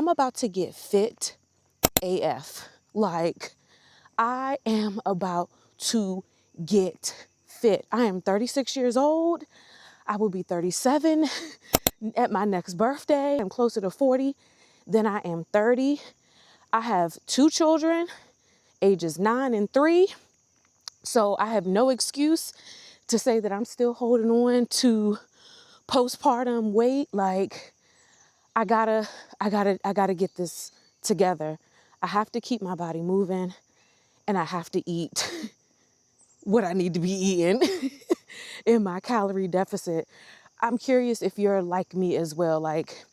I'm about to get fit AF. Like, I am about to get fit. I am 36 years old. I will be 37 at my next birthday. I'm closer to 40 than I am 30. I have 2 children, ages 9 and 3. So I have no excuse to say that I'm still holding on to postpartum weight. Like, I gotta get this together. I have to keep my body moving, and I have to eat what I need to be eating in my calorie deficit. I'm curious if you're like me as well. Like,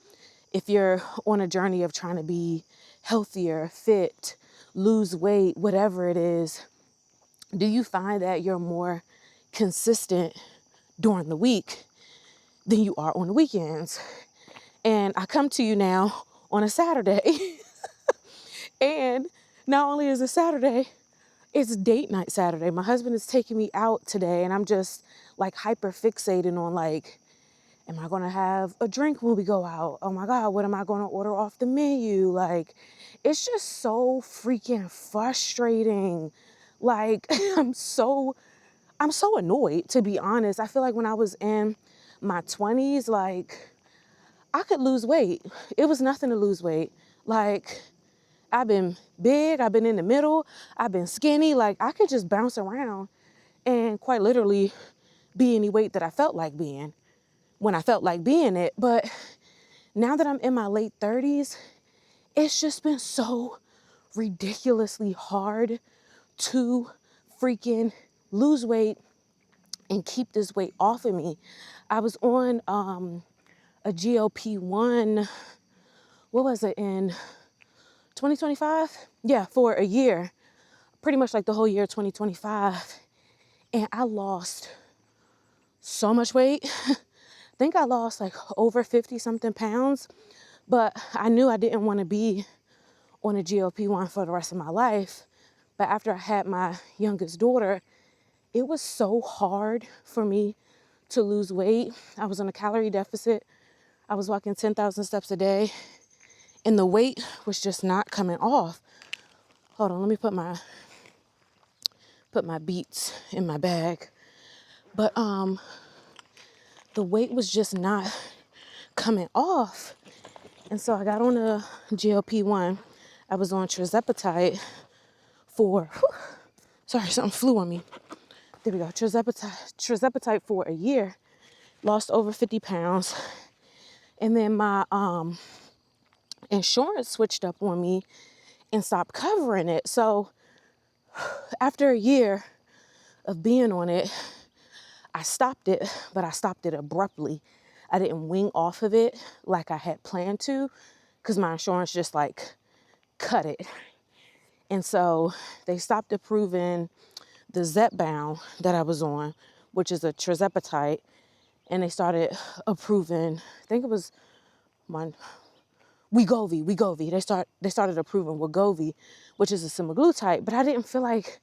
if you're on a journey of trying to be healthier, fit, lose weight, whatever it is, do you find that you're more consistent during the week than you are on the weekends? And I come to you now on a Saturday. And not only is it Saturday, it's date night Saturday. My husband is taking me out today, and I'm just like hyper fixating on like, am I gonna have a drink when we go out? Oh my God, what am I gonna order off the menu? Like, it's just so freaking frustrating. Like, I'm so annoyed, to be honest. I feel like when I was in my 20s, like, I could lose weight. It was nothing to lose weight. Like, I've been big, I've been in the middle, I've been skinny. Like, I could just bounce around and quite literally be any weight that I felt like being when I felt like being it. But now that I'm in my late 30s, it's just been so ridiculously hard to freaking lose weight and keep this weight off of me. I was on a GLP-1, what was it, in 2025? Yeah, for a year, pretty much like the whole year 2025. And I lost so much weight. I think I lost like over 50 something pounds, but I knew I didn't want to be on a GLP-1 for the rest of my life. But after I had my youngest daughter, it was so hard for me to lose weight. I was on a calorie deficit. I was walking 10,000 steps a day, and the weight was just not coming off. Hold on, let me put my Beats in my bag. But the weight was just not coming off. And so I got on a GLP-1. I was on tirzepatide for, sorry, something flew on me. There we go. Tirzepatide for a year. Lost over 50 pounds. And then my insurance switched up on me and stopped covering it. So after a year of being on it, I stopped it, but I stopped it abruptly. I didn't wing off of it like I had planned to, because my insurance just like cut it. And so they stopped approving the Zepbound that I was on, which is a tirzepatide, and they started approving, I think it was my Wegovy. They started approving Wegovy, which is a semaglutide, but I didn't feel like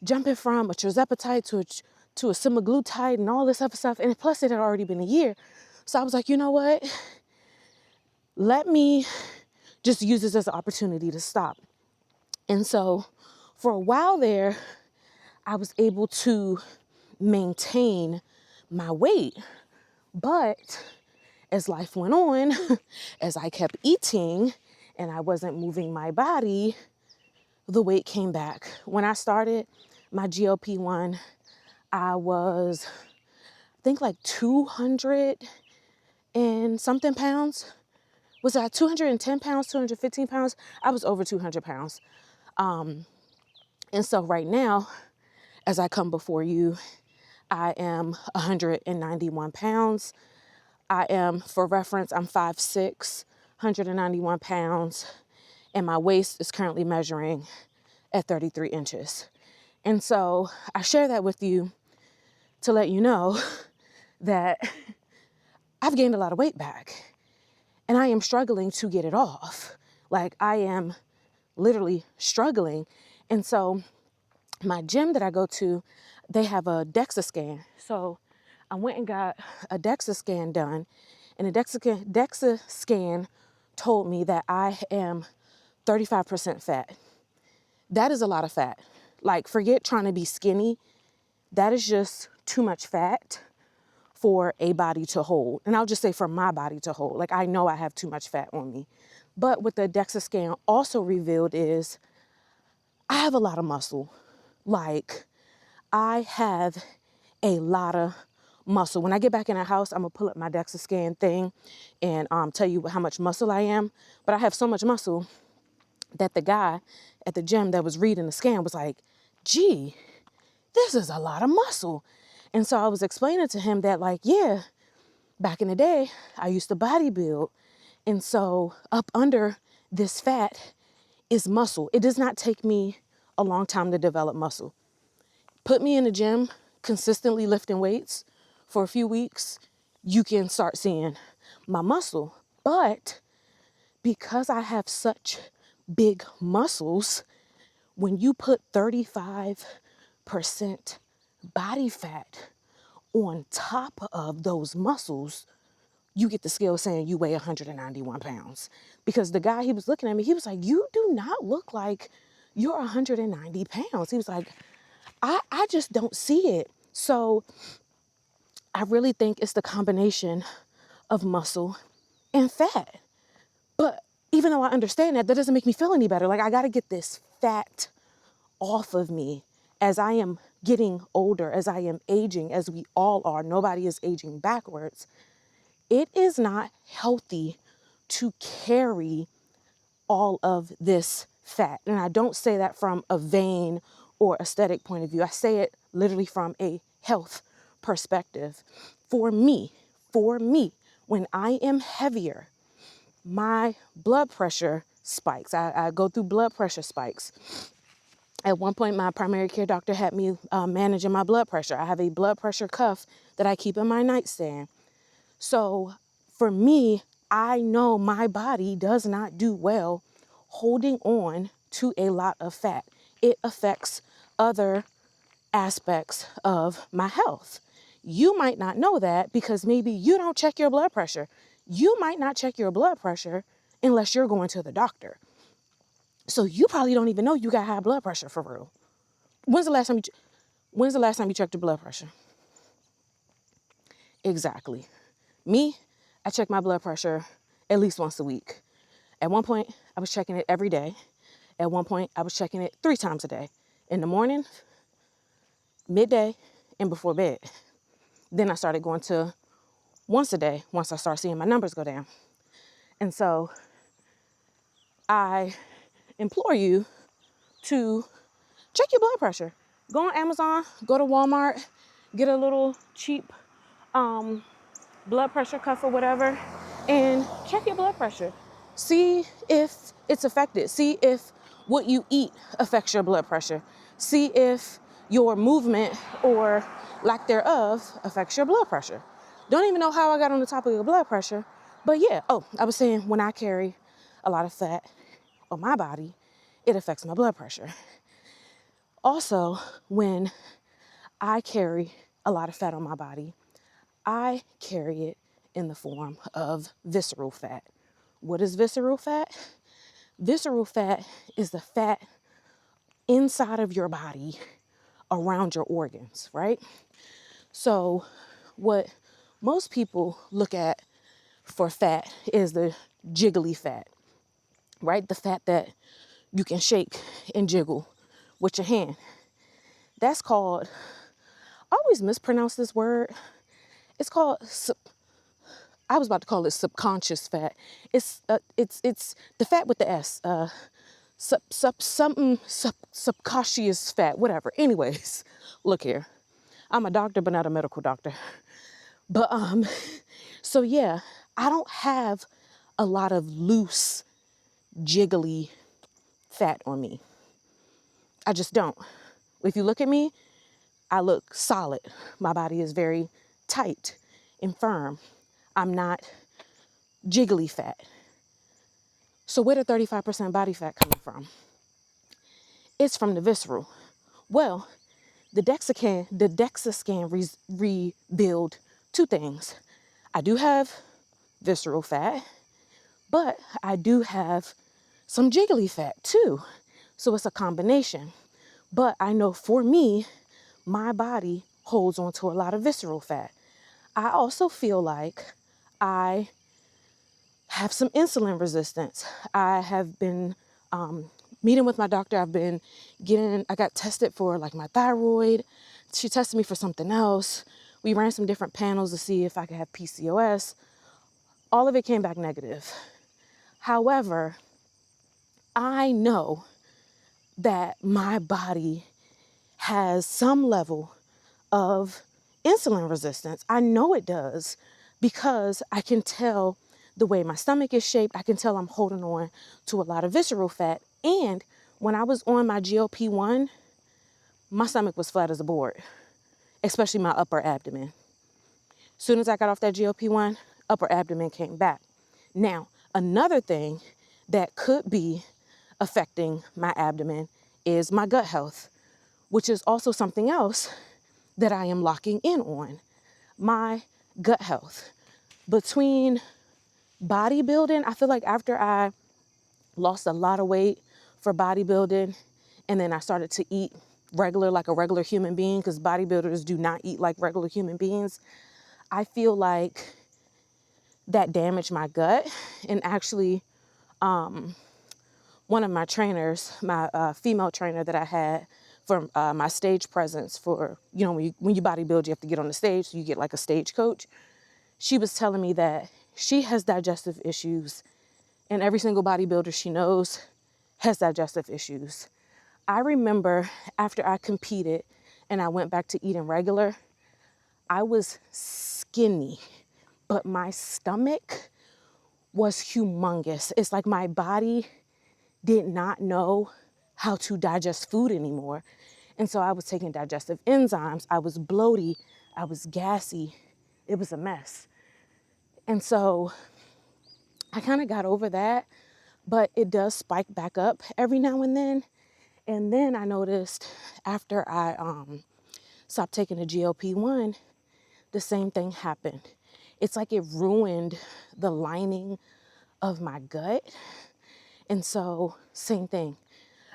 jumping from a tirzepatide to a semaglutide and all this other stuff. And plus it had already been a year. So I was like, you know what? Let me just use this as an opportunity to stop. And so for a while there, I was able to maintain my weight. But as life went on, as I kept eating and I wasn't moving my body, the weight came back. When I started my GLP-1, I was, I think, like 200 and something pounds. Was I 210 pounds, 215 pounds? I was over 200 pounds. And so right now, as I come before you, I am 191 pounds. I am, for reference, I'm 5'6", 191 pounds, and my waist is currently measuring at 33 inches. And so I share that with you to let you know that I've gained a lot of weight back, and I am struggling to get it off. Like, I am literally struggling. And so my gym that I go to, they have a DEXA scan. So I went and got a DEXA scan done, and a DEXA scan told me that I am 35% fat. That is a lot of fat. Like, forget trying to be skinny. That is just too much fat for a body to hold. And I'll just say for my body to hold. Like, I know I have too much fat on me. But what the DEXA scan also revealed is I have a lot of muscle. Like, I have a lot of muscle. When I get back in the house, I'm gonna pull up my DEXA scan thing and tell you how much muscle I am. But I have so much muscle that the guy at the gym that was reading the scan was like, gee, this is a lot of muscle. And so I was explaining to him that, like, yeah, back in the day, I used to bodybuild. And so up under this fat is muscle. It does not take me a long time to develop muscle. Put me in the gym, consistently lifting weights for a few weeks, you can start seeing my muscle. But because I have such big muscles, when you put 35% body fat on top of those muscles, you get the scale saying you weigh 191 pounds. Because the guy, he was looking at me, he was like, you do not look like you're 190 pounds. He was like, I just don't see it. So I really think it's the combination of muscle and fat. But even though I understand that, that doesn't make me feel any better. Like, I got to get this fat off of me as I am getting older, as I am aging, as we all are. Nobody is aging backwards. It is not healthy to carry all of this fat. And I don't say that from a vain or aesthetic point of view. I say it literally from a health perspective. For me, when I am heavier, my blood pressure spikes. I go through blood pressure spikes. At one point, my primary care doctor had me managing my blood pressure. I have a blood pressure cuff that I keep in my nightstand. So for me, I know my body does not do well holding on to a lot of fat. It affects other aspects of my health. You might not know that because maybe you don't check your blood pressure. You might not check your blood pressure unless you're going to the doctor. So you probably don't even know you got high blood pressure for real. When's the last time you checked your blood pressure? Exactly. Me, I check my blood pressure at least once a week. At one point, I was checking it every day. At one point, I was checking it 3 times a day. In the morning, midday, and before bed. Then I started going to once a day once I started seeing my numbers go down. And so I implore you to check your blood pressure. Go on Amazon, go to Walmart, get a little cheap blood pressure cuff or whatever, and check your blood pressure. See if it's affected. See if what you eat affects your blood pressure. See if your movement or lack thereof affects your blood pressure. Don't even know how I got on the topic of blood pressure, but yeah. Oh, I was saying when I carry a lot of fat on my body, it affects my blood pressure. Also, when I carry a lot of fat on my body, I carry it in the form of visceral fat. What is visceral fat? Visceral fat is the fat inside of your body around your organs, right? So what most people look at for fat is the jiggly fat, right? The fat that you can shake and jiggle with your hand. That's called, I always mispronounce this word. It's called, I was about to call it subconscious fat. It's the fat with the S, subconscious fat, whatever. Anyways, look here. I'm a doctor, but not a medical doctor. But, so yeah, I don't have a lot of loose, jiggly fat on me. I just don't. If you look at me, I look solid. My body is very tight and firm. I'm not jiggly fat. So where did 35% body fat coming from? It's from the visceral. Well, the DEXA scan revealed 2 things. I do have visceral fat, But I do have some jiggly fat too. So it's a combination. But I know for me, my body holds on to a lot of visceral fat. I also feel like I have some insulin resistance. I have been meeting with my doctor. I got tested for like my thyroid. She tested me for something else. We ran some different panels to see if I could have PCOS. All of it came back negative. However, I know that my body has some level of insulin resistance. I know it does because I can tell the way my stomach is shaped. I can tell I'm holding on to a lot of visceral fat. And when I was on my GLP-1, my stomach was flat as a board, especially my upper abdomen. As soon as I got off that GLP-1, upper abdomen came back. Now, another thing that could be affecting my abdomen is my gut health, which is also something else that I am locking in on. My gut health. Between bodybuilding, I feel like after I lost a lot of weight for bodybuilding and then I started to eat like a regular human being, because bodybuilders do not eat like regular human beings, I feel like that damaged my gut. And actually, one of my trainers, my female trainer that I had for my stage presence for, when you bodybuild, you have to get on the stage, so you get like a stage coach. She was telling me that she has digestive issues, and every single bodybuilder she knows has digestive issues. I remember after I competed and I went back to eating regular, I was skinny, but my stomach was humongous. It's like my body did not know how to digest food anymore. And so I was taking digestive enzymes. I was bloaty. I was gassy. It was a mess. And so I kind of got over that, but it does spike back up every now and then. And then I noticed after I stopped taking the GLP-1, the same thing happened. It's like it ruined the lining of my gut. And so same thing.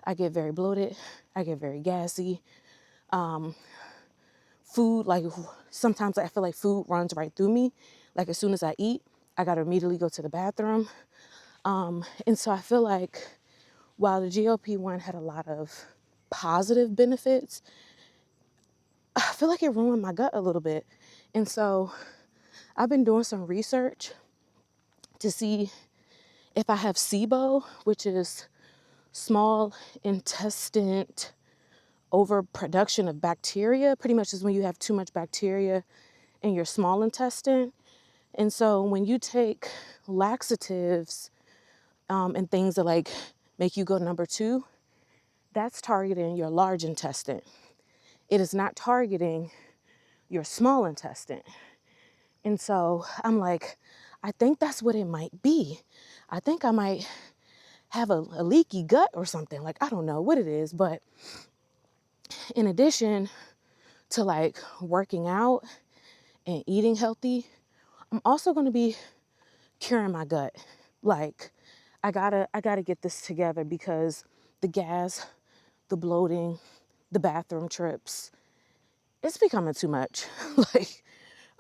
I get very bloated. I get very gassy. Food, like sometimes I feel like food runs right through me. Like as soon as I eat, I got to immediately go to the bathroom. And so I feel like while the GLP-1 had a lot of positive benefits, I feel like it ruined my gut a little bit. And so I've been doing some research to see if I have SIBO, which is small intestine overproduction of bacteria. Pretty much is when you have too much bacteria in your small intestine. And so when you take laxatives and things that like make you go number 2, that's targeting your large intestine. It is not targeting your small intestine. And so I'm like, I think that's what it might be. I think I might have a leaky gut or something. Like, I don't know what it is, but in addition to like working out and eating healthy, I'm also going to be curing my gut. Like, I gotta get this together because the gas, the bloating, the bathroom trips, it's becoming too much. Like,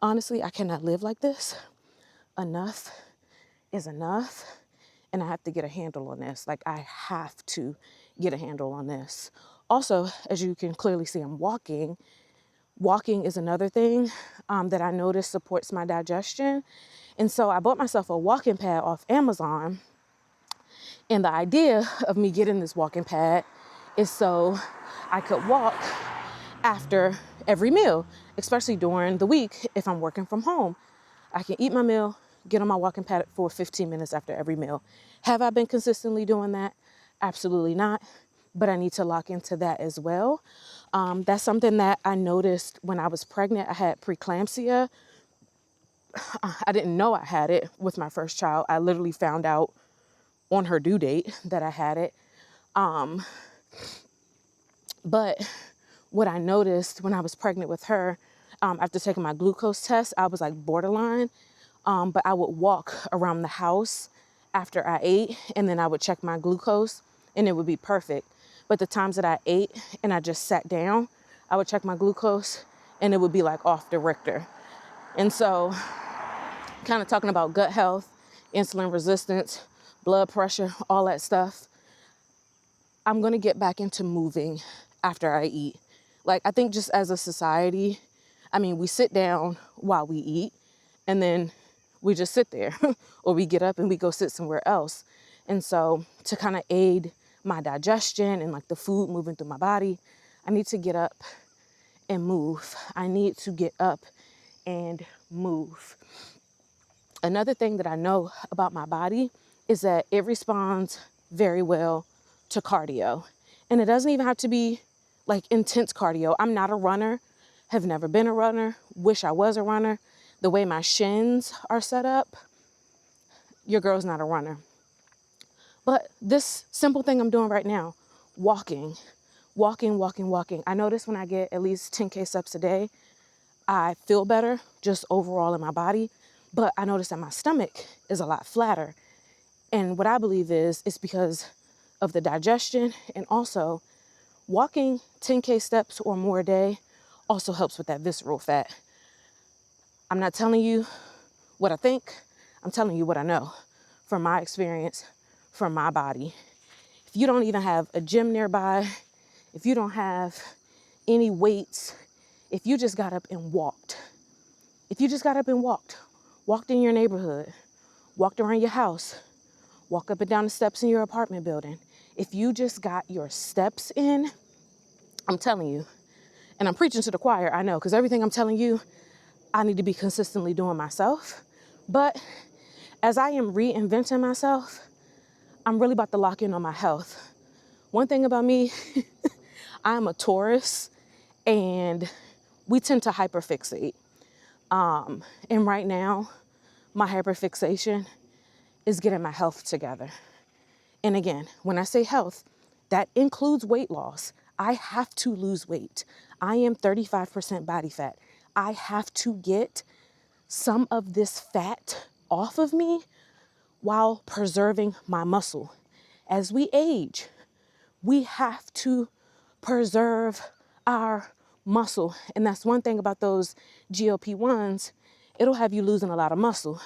honestly, I cannot live like this. Enough is enough. And I have to get a handle on this. Like, I have to get a handle on this. Also, as you can clearly see, I'm walking. Walking is another thing that I notice supports my digestion. And so I bought myself a walking pad off Amazon. And the idea of me getting this walking pad is so I could walk after every meal, especially during the week if I'm working from home. I can eat my meal, get on my walking pad for 15 minutes after every meal. Have I been consistently doing that? Absolutely not. But I need to lock into that as well. That's something that I noticed when I was pregnant. I had preeclampsia. I didn't know I had it with my first child. I literally found out on her due date that I had it. But what I noticed when I was pregnant with her, after taking my glucose test, I was like borderline. But I would walk around the house after I ate, and then I would check my glucose and it would be perfect. But the times that I ate and I just sat down, I would check my glucose and it would be like off the Richter. And so kind of talking about gut health, insulin resistance, blood pressure, all that stuff, I'm going to get back into moving after I eat. Like, I think just as a society, I mean, we sit down while we eat and then we just sit there or we get up and we go sit somewhere else. And so to kind of aid my digestion and like the food moving through my body, I need to get up and move. I need to get up and move. Another thing that I know about my body is that it responds very well to cardio. And it doesn't even have to be like intense cardio. I'm not a runner, have never been a runner, wish I was a runner. The way my shins are set up, your girl's not a runner. But this simple thing I'm doing right now, walking. I notice when I get at least 10K steps a day, I feel better just overall in my body. But I notice that my stomach is a lot flatter. And what I believe is it's because of the digestion, and also walking 10K steps or more a day also helps with that visceral fat. I'm not telling you what I think, I'm telling you what I know from my experience, from my body. If you don't even have a gym nearby, if you don't have any weights, if you just got up and walked, walked in your neighborhood, walked around your house, walk up and down the steps in your apartment building. If you just got your steps in, I'm telling you, and I'm preaching to the choir, I know, because everything I'm telling you, I need to be consistently doing myself. But as I am reinventing myself, I'm really about to lock in on my health. One thing about me, I'm a Taurus, and we tend to hyperfixate. And right now, my hyperfixation is getting my health together. And again, when I say health, that includes weight loss. I have to lose weight. I am 35% body fat. I have to get some of this fat off of me while preserving my muscle. As we age, we have to preserve our muscle. And that's one thing about those GLP-1s, it'll have you losing a lot of muscle.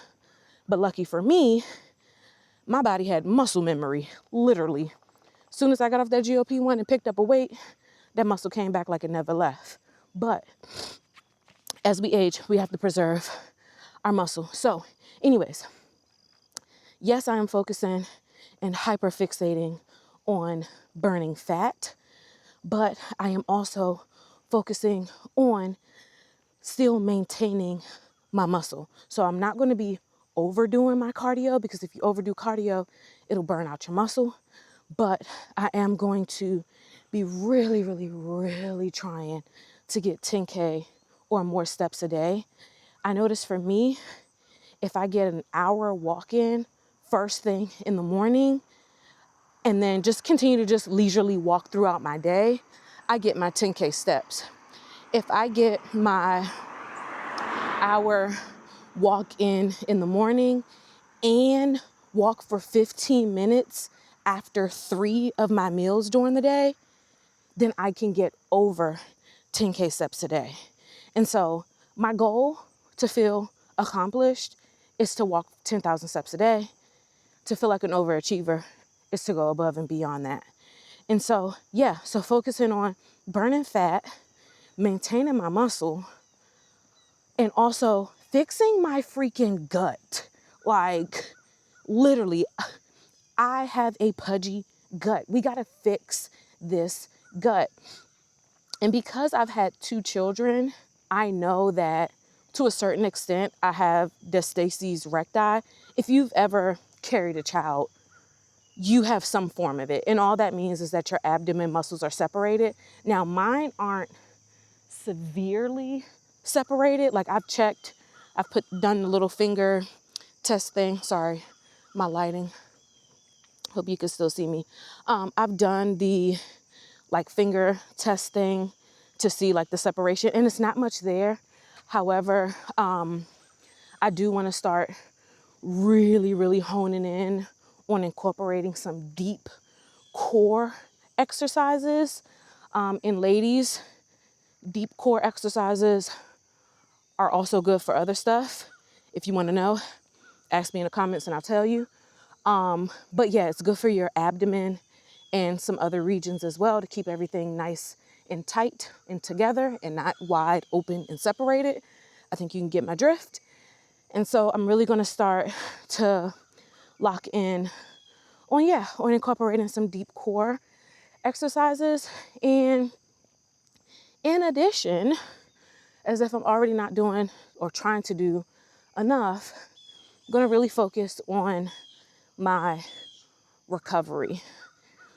But lucky for me, my body had muscle memory, literally. As soon as I got off that GLP-1 and picked up a weight, that muscle came back like it never left. But as we age, we have to preserve our muscle. So anyways, yes, I am focusing and hyperfixating on burning fat, but I am also focusing on still maintaining my muscle. So I'm not going to be overdoing my cardio, because if you overdo cardio, it'll burn out your muscle. But I am going to be really trying to get 10K or more steps a day. I notice for me, if I get an hour walk in first thing in the morning and then just continue to just leisurely walk throughout my day, I get my 10K steps. If I get my hour walk in the morning and walk for 15 minutes after 3 of my meals during the day, then I can get over 10K steps a day. And so my goal to feel accomplished is to walk 10,000 steps a day. To feel like an overachiever is to go above and beyond that. And so, yeah, so focusing on burning fat, maintaining my muscle, and also fixing my freaking gut. Like, literally, I have a pudgy gut. We gotta fix this gut. And because I've had 2 children, I know that to a certain extent, I have diastasis recti. If you've ever carried a child, you have some form of it. And all that means is that your abdomen muscles are separated. Now, mine aren't severely separated. Like, I've checked, done the little finger test thing. Sorry, my lighting. Hope you can still see me. I've done the finger test thing to see the separation, and it's not much there. However, I do want to start really honing in on incorporating some deep core exercises. And ladies, deep core exercises are also good for other stuff. If you want to know, ask me in the comments and I'll tell you. But yeah, it's good for your abdomen and some other regions as well to keep everything nice and tight and together and not wide open and separated. I think you can get my drift. And so I'm really going to start to lock in on incorporating some deep core exercises. And in addition, as if I'm already not doing or trying to do enough, I'm going to really focus on my recovery.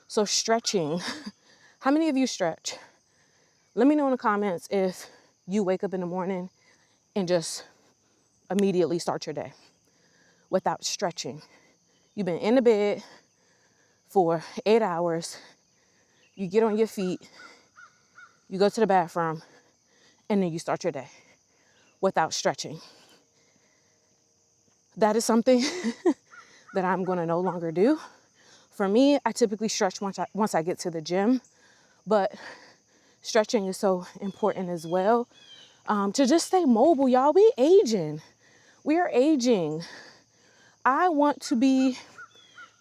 So stretching. How many of you stretch? Let me know in the comments if you wake up in the morning and just immediately start your day without stretching. You've been in the bed for 8 hours. You get on your feet, you go to the bathroom, and then you start your day without stretching. That is something that I'm going to no longer do. For me, I typically stretch once I get to the gym, but stretching is so important as well. To just stay mobile, y'all. We are aging. I want to be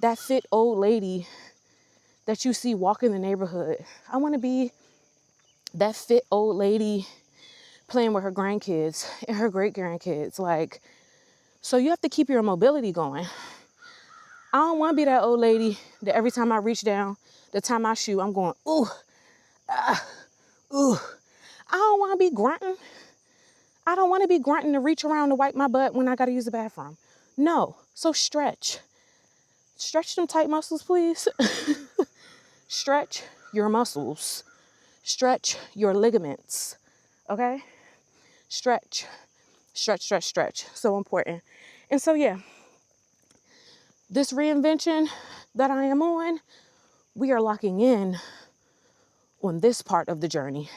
that fit old lady that you see walking the neighborhood. I want to be that fit old lady playing with her grandkids and her great grandkids. Like, so you have to keep your mobility going. I don't want to be that old lady that every time I reach down to tie my shoe, I'm going, ooh, ooh. I don't want to be grunting. I don't want to be grunting to reach around to wipe my butt when I got to use the bathroom. No. So stretch. Stretch them tight muscles, please. Stretch your muscles. Stretch your ligaments. Okay? Stretch. Stretch, stretch, stretch. So important. And so, yeah, this reinvention that I am on, we are locking in on this part of the journey.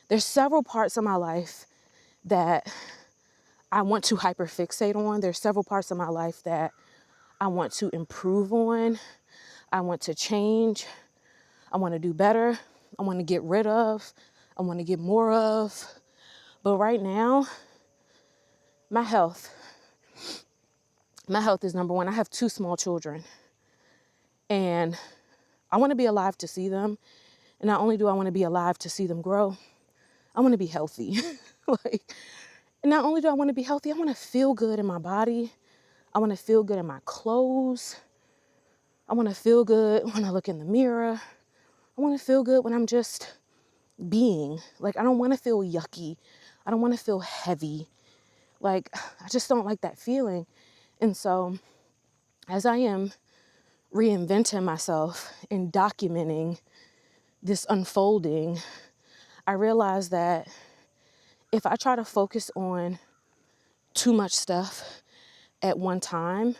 There's several parts of my life that I want to hyperfixate on. There's several parts of my life that I want to improve on. I want to change. I want to do better. I want to get rid of. I want to get more of. But right now, my health is number one. I have 2 small children and I want to be alive to see them. And not only do I want to be alive to see them grow, I want to be healthy. Not only do I want to be healthy, I want to feel good in my body. I want to feel good in my clothes. I want to feel good when I look in the mirror. I want to feel good when I'm just being. Like, I don't want to feel yucky. I don't want to feel heavy. Like, I just don't like that feeling. And so, as I am reinventing myself and documenting this unfolding, I realize that if I try to focus on too much stuff at one time,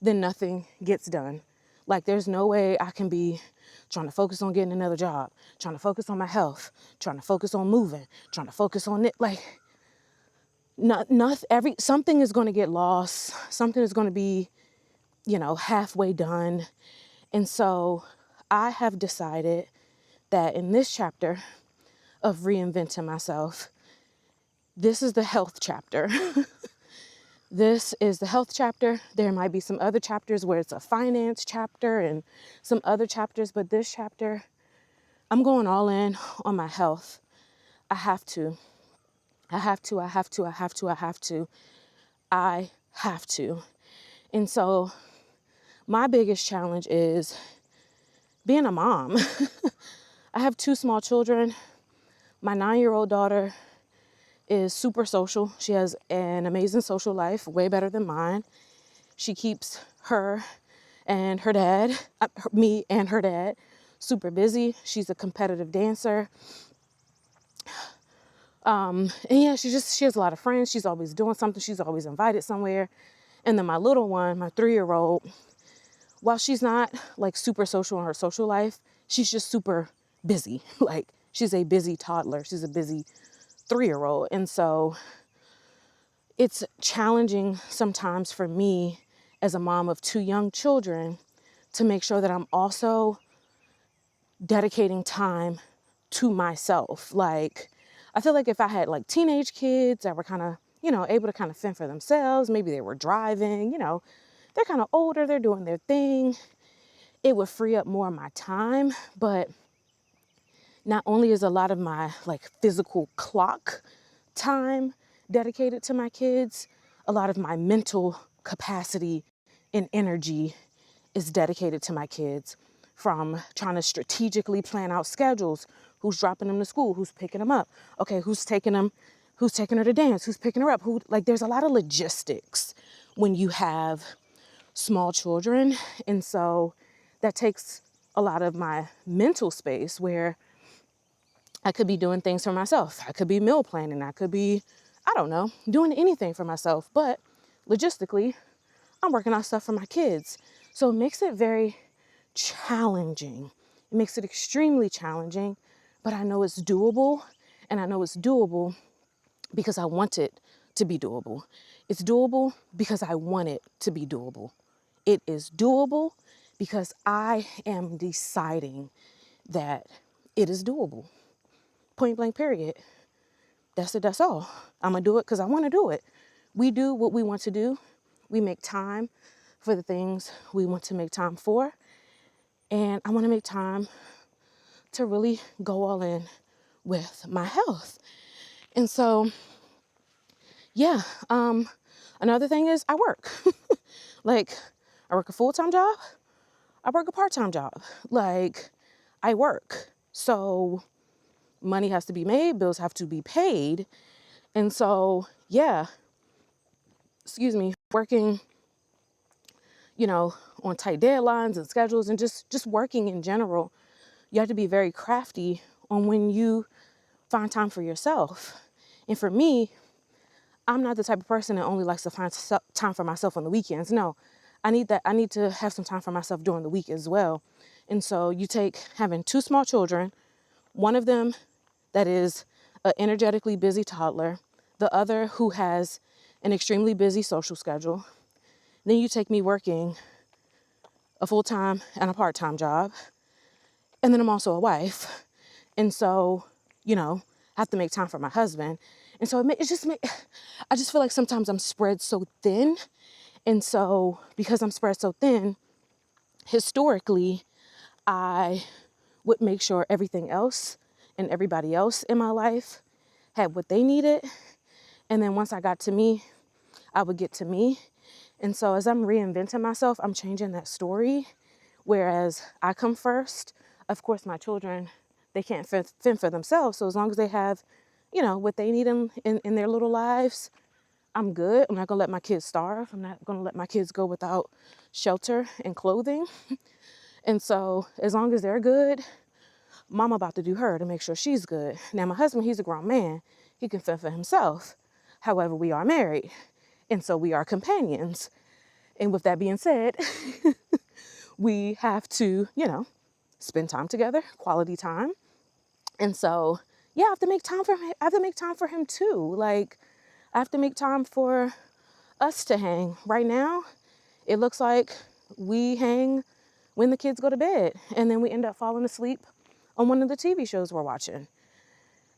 then nothing gets done. Like, there's no way I can be trying to focus on getting another job, trying to focus on my health, trying to focus on moving, trying to focus on it. Like, something is going to get lost. Something is going to be, halfway done. And so I have decided that in this chapter of reinventing myself, this is the health chapter. This is the health chapter. There might be some other chapters where it's a finance chapter and some other chapters, but this chapter, I'm going all in on my health. I have to. And so my biggest challenge is being a mom. I have 2 small children. My 9-year-old daughter is super social. She has an amazing social life, way better than mine. She keeps me and her dad, super busy. She's a competitive dancer. And yeah, she has a lot of friends. She's always doing something. She's always invited somewhere. And then my little one, my 3-year-old, while she's not like super social in her social life, she's just super busy. Like, she's a busy toddler. She's a busy 3-year-old. And so it's challenging sometimes for me as a mom of 2 young children to make sure that I'm also dedicating time to myself. Like, I feel like if I had like teenage kids that were kind of, able to kind of fend for themselves, maybe they were driving, they're kind of older, they're doing their thing, it would free up more of my time. But not only is a lot of my like physical clock time dedicated to my kids, a lot of my mental capacity and energy is dedicated to my kids, from trying to strategically plan out schedules, who's dropping them to school, who's picking them up, okay, who's taking her to dance, who's picking her up, there's a lot of logistics when you have small children. And so that takes a lot of my mental space, where I could be doing things for myself. I could be meal planning. I could be, I don't know, doing anything for myself. But logistically, I'm working on stuff for my kids. So it makes it very challenging. It makes it extremely challenging, but I know it's doable. And I know it's doable because I want it to be doable. It's doable because I want it to be doable. It is doable because I am deciding that it is doable. Point blank, period. That's it, that's all. I'm gonna do it because I wanna do it. We do what we want to do. We make time for the things we want to make time for. And I wanna make time to really go all in with my health. And so, yeah, another thing is I work. Like, I work a full-time job, I work a part-time job. Like, I work. So money has to be made, bills have to be paid. And so, yeah, working, on tight deadlines and schedules, and just working in general, you have to be very crafty on when you find time for yourself. And for me, I'm not the type of person that only likes to find time for myself on the weekends. No, I need to have some time for myself during the week as well. And so you take having 2 small children, one of them that is an energetically busy toddler, the other who has an extremely busy social schedule. Then you take me working a full-time and a part-time job. And then I'm also a wife. And so, I have to make time for my husband. And so I just feel like sometimes I'm spread so thin. And so because I'm spread so thin, historically, I would make sure everything else and everybody else in my life had what they needed. And then once I got to me, I would get to me. And so as I'm reinventing myself, I'm changing that story. Whereas I come first, of course, my children, they can't fend for themselves. So as long as they have, what they need in their little lives, I'm good. I'm not gonna let my kids starve. I'm not gonna let my kids go without shelter and clothing. And so as long as they're good, mama about to do her to make sure she's good. Now my husband, he's a grown man. He can fend for himself. However, we are married. And so we are companions. And with that being said, we have to, spend time together, quality time. And so, yeah, I have to make time for him. I have to make time for him too. Like, I have to make time for us to hang. Right now, it looks like we hang when the kids go to bed, and then we end up falling asleep on one of the TV shows we're watching.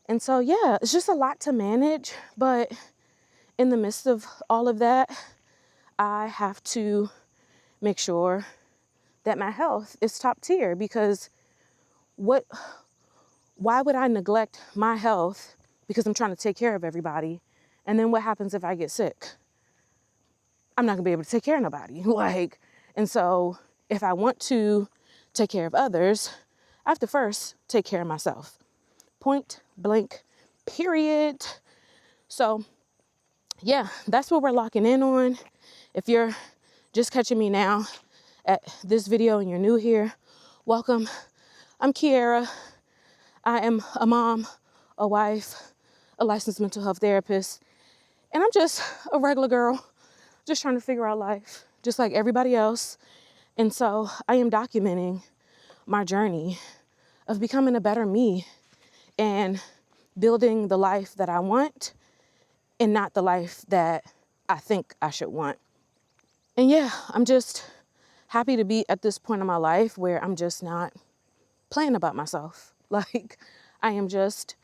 And so, yeah, it's just a lot to manage. But in the midst of all of that, I have to make sure that my health is top tier, because why would I neglect my health because I'm trying to take care of everybody? And then what happens if I get sick? I'm not gonna be able to take care of nobody. And so if I want to take care of others, I have to first take care of myself. Point blank, period. So yeah, that's what we're locking in on. If you're just catching me now at this video and you're new here, welcome. I'm Kiara. I am a mom, a wife, a licensed mental health therapist, and I'm just a regular girl, just trying to figure out life, just like everybody else. And so I am documenting my journey of becoming a better me and building the life that I want and not the life that I think I should want. And yeah, I'm just happy to be at this point in my life where I'm just not playing about myself. Like, I am just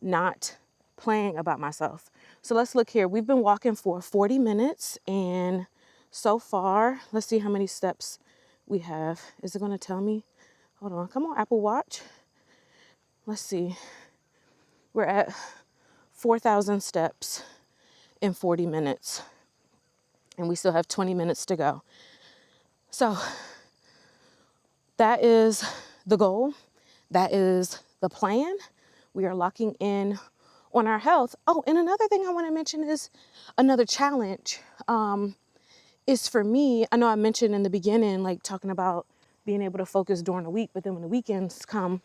not playing about myself. So let's look here. We've been walking for 40 minutes, and so far, let's see how many steps we have. Is it going to tell me? Hold on. Come on, Apple Watch. Let's see. We're at 4,000 steps in 40 minutes, and we still have 20 minutes to go. So that is the goal. That is the plan. We are locking in on our health. Oh, and another thing I want to mention is another challenge is for me. I know I mentioned in the beginning, like talking about being able to focus during the week, but then when the weekends come,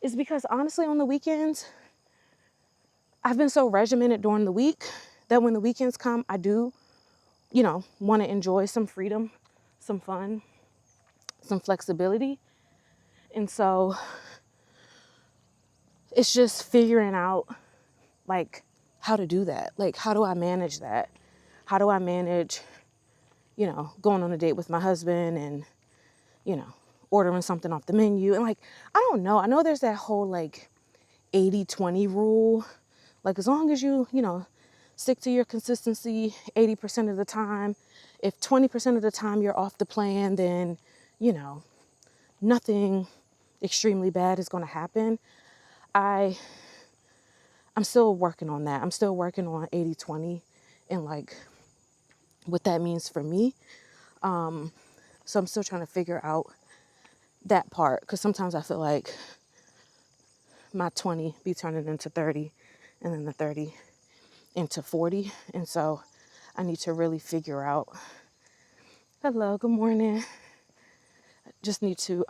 is because honestly on the weekends, I've been so regimented during the week that when the weekends come, I do, want to enjoy some freedom, some fun, some flexibility. And so it's just figuring out like how to do that. Like, how do I manage that? How do I manage, going on a date with my husband and, ordering something off the menu? And like, I don't know. I know there's that whole like 80-20 rule. Like, as long as you, stick to your consistency 80% of the time, if 20% of the time you're off the plan, then, nothing extremely bad is going to happen. I'm still working on that. I'm still working on 80-20 and like what that means for me. So I'm still trying to figure out that part, because sometimes I feel like my 20 be turning into 30 and then the 30 into 40. And so I need to really figure out, hello, good morning. Just need to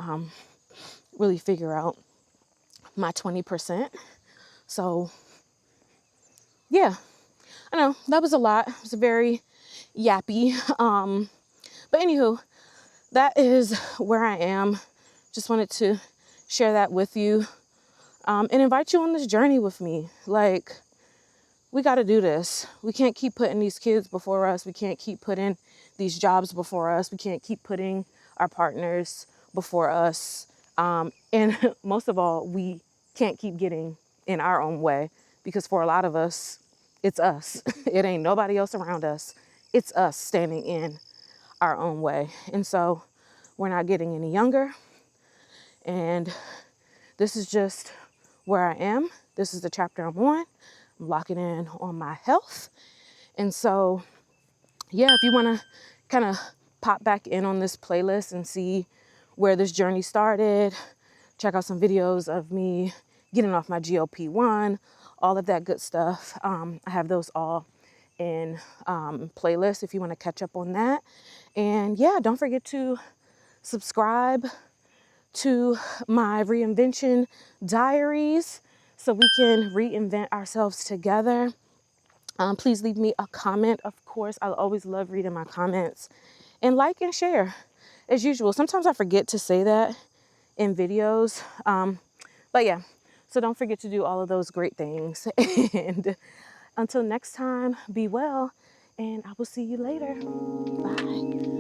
really figure out my 20%. So yeah, I know that was a lot. It was very yappy. But anywho, that is where I am. Just wanted to share that with you and invite you on this journey with me. Like, we got to do this. We can't keep putting these kids before us. We can't keep putting these jobs before us. We can't keep putting our partners before us. And most of all, we can't keep getting in our own way, because for a lot of us, it's us. It ain't nobody else around us. It's us standing in our own way. And so we're not getting any younger. And this is just where I am. This is the chapter I'm on. I'm locking in on my health. And so, yeah, if you want to kind of pop back in on this playlist and see where this journey started, check out some videos of me getting off my GLP-1, all of that good stuff. I have those all in playlists if you want to catch up on that. And yeah, don't forget to subscribe to my Reinvention Diaries so we can reinvent ourselves together. Please leave me a comment. Of course, I always love reading my comments. And like and share as usual. Sometimes I forget to say that in videos. But yeah, so don't forget to do all of those great things. And until next time, be well, and I will see you later. Bye.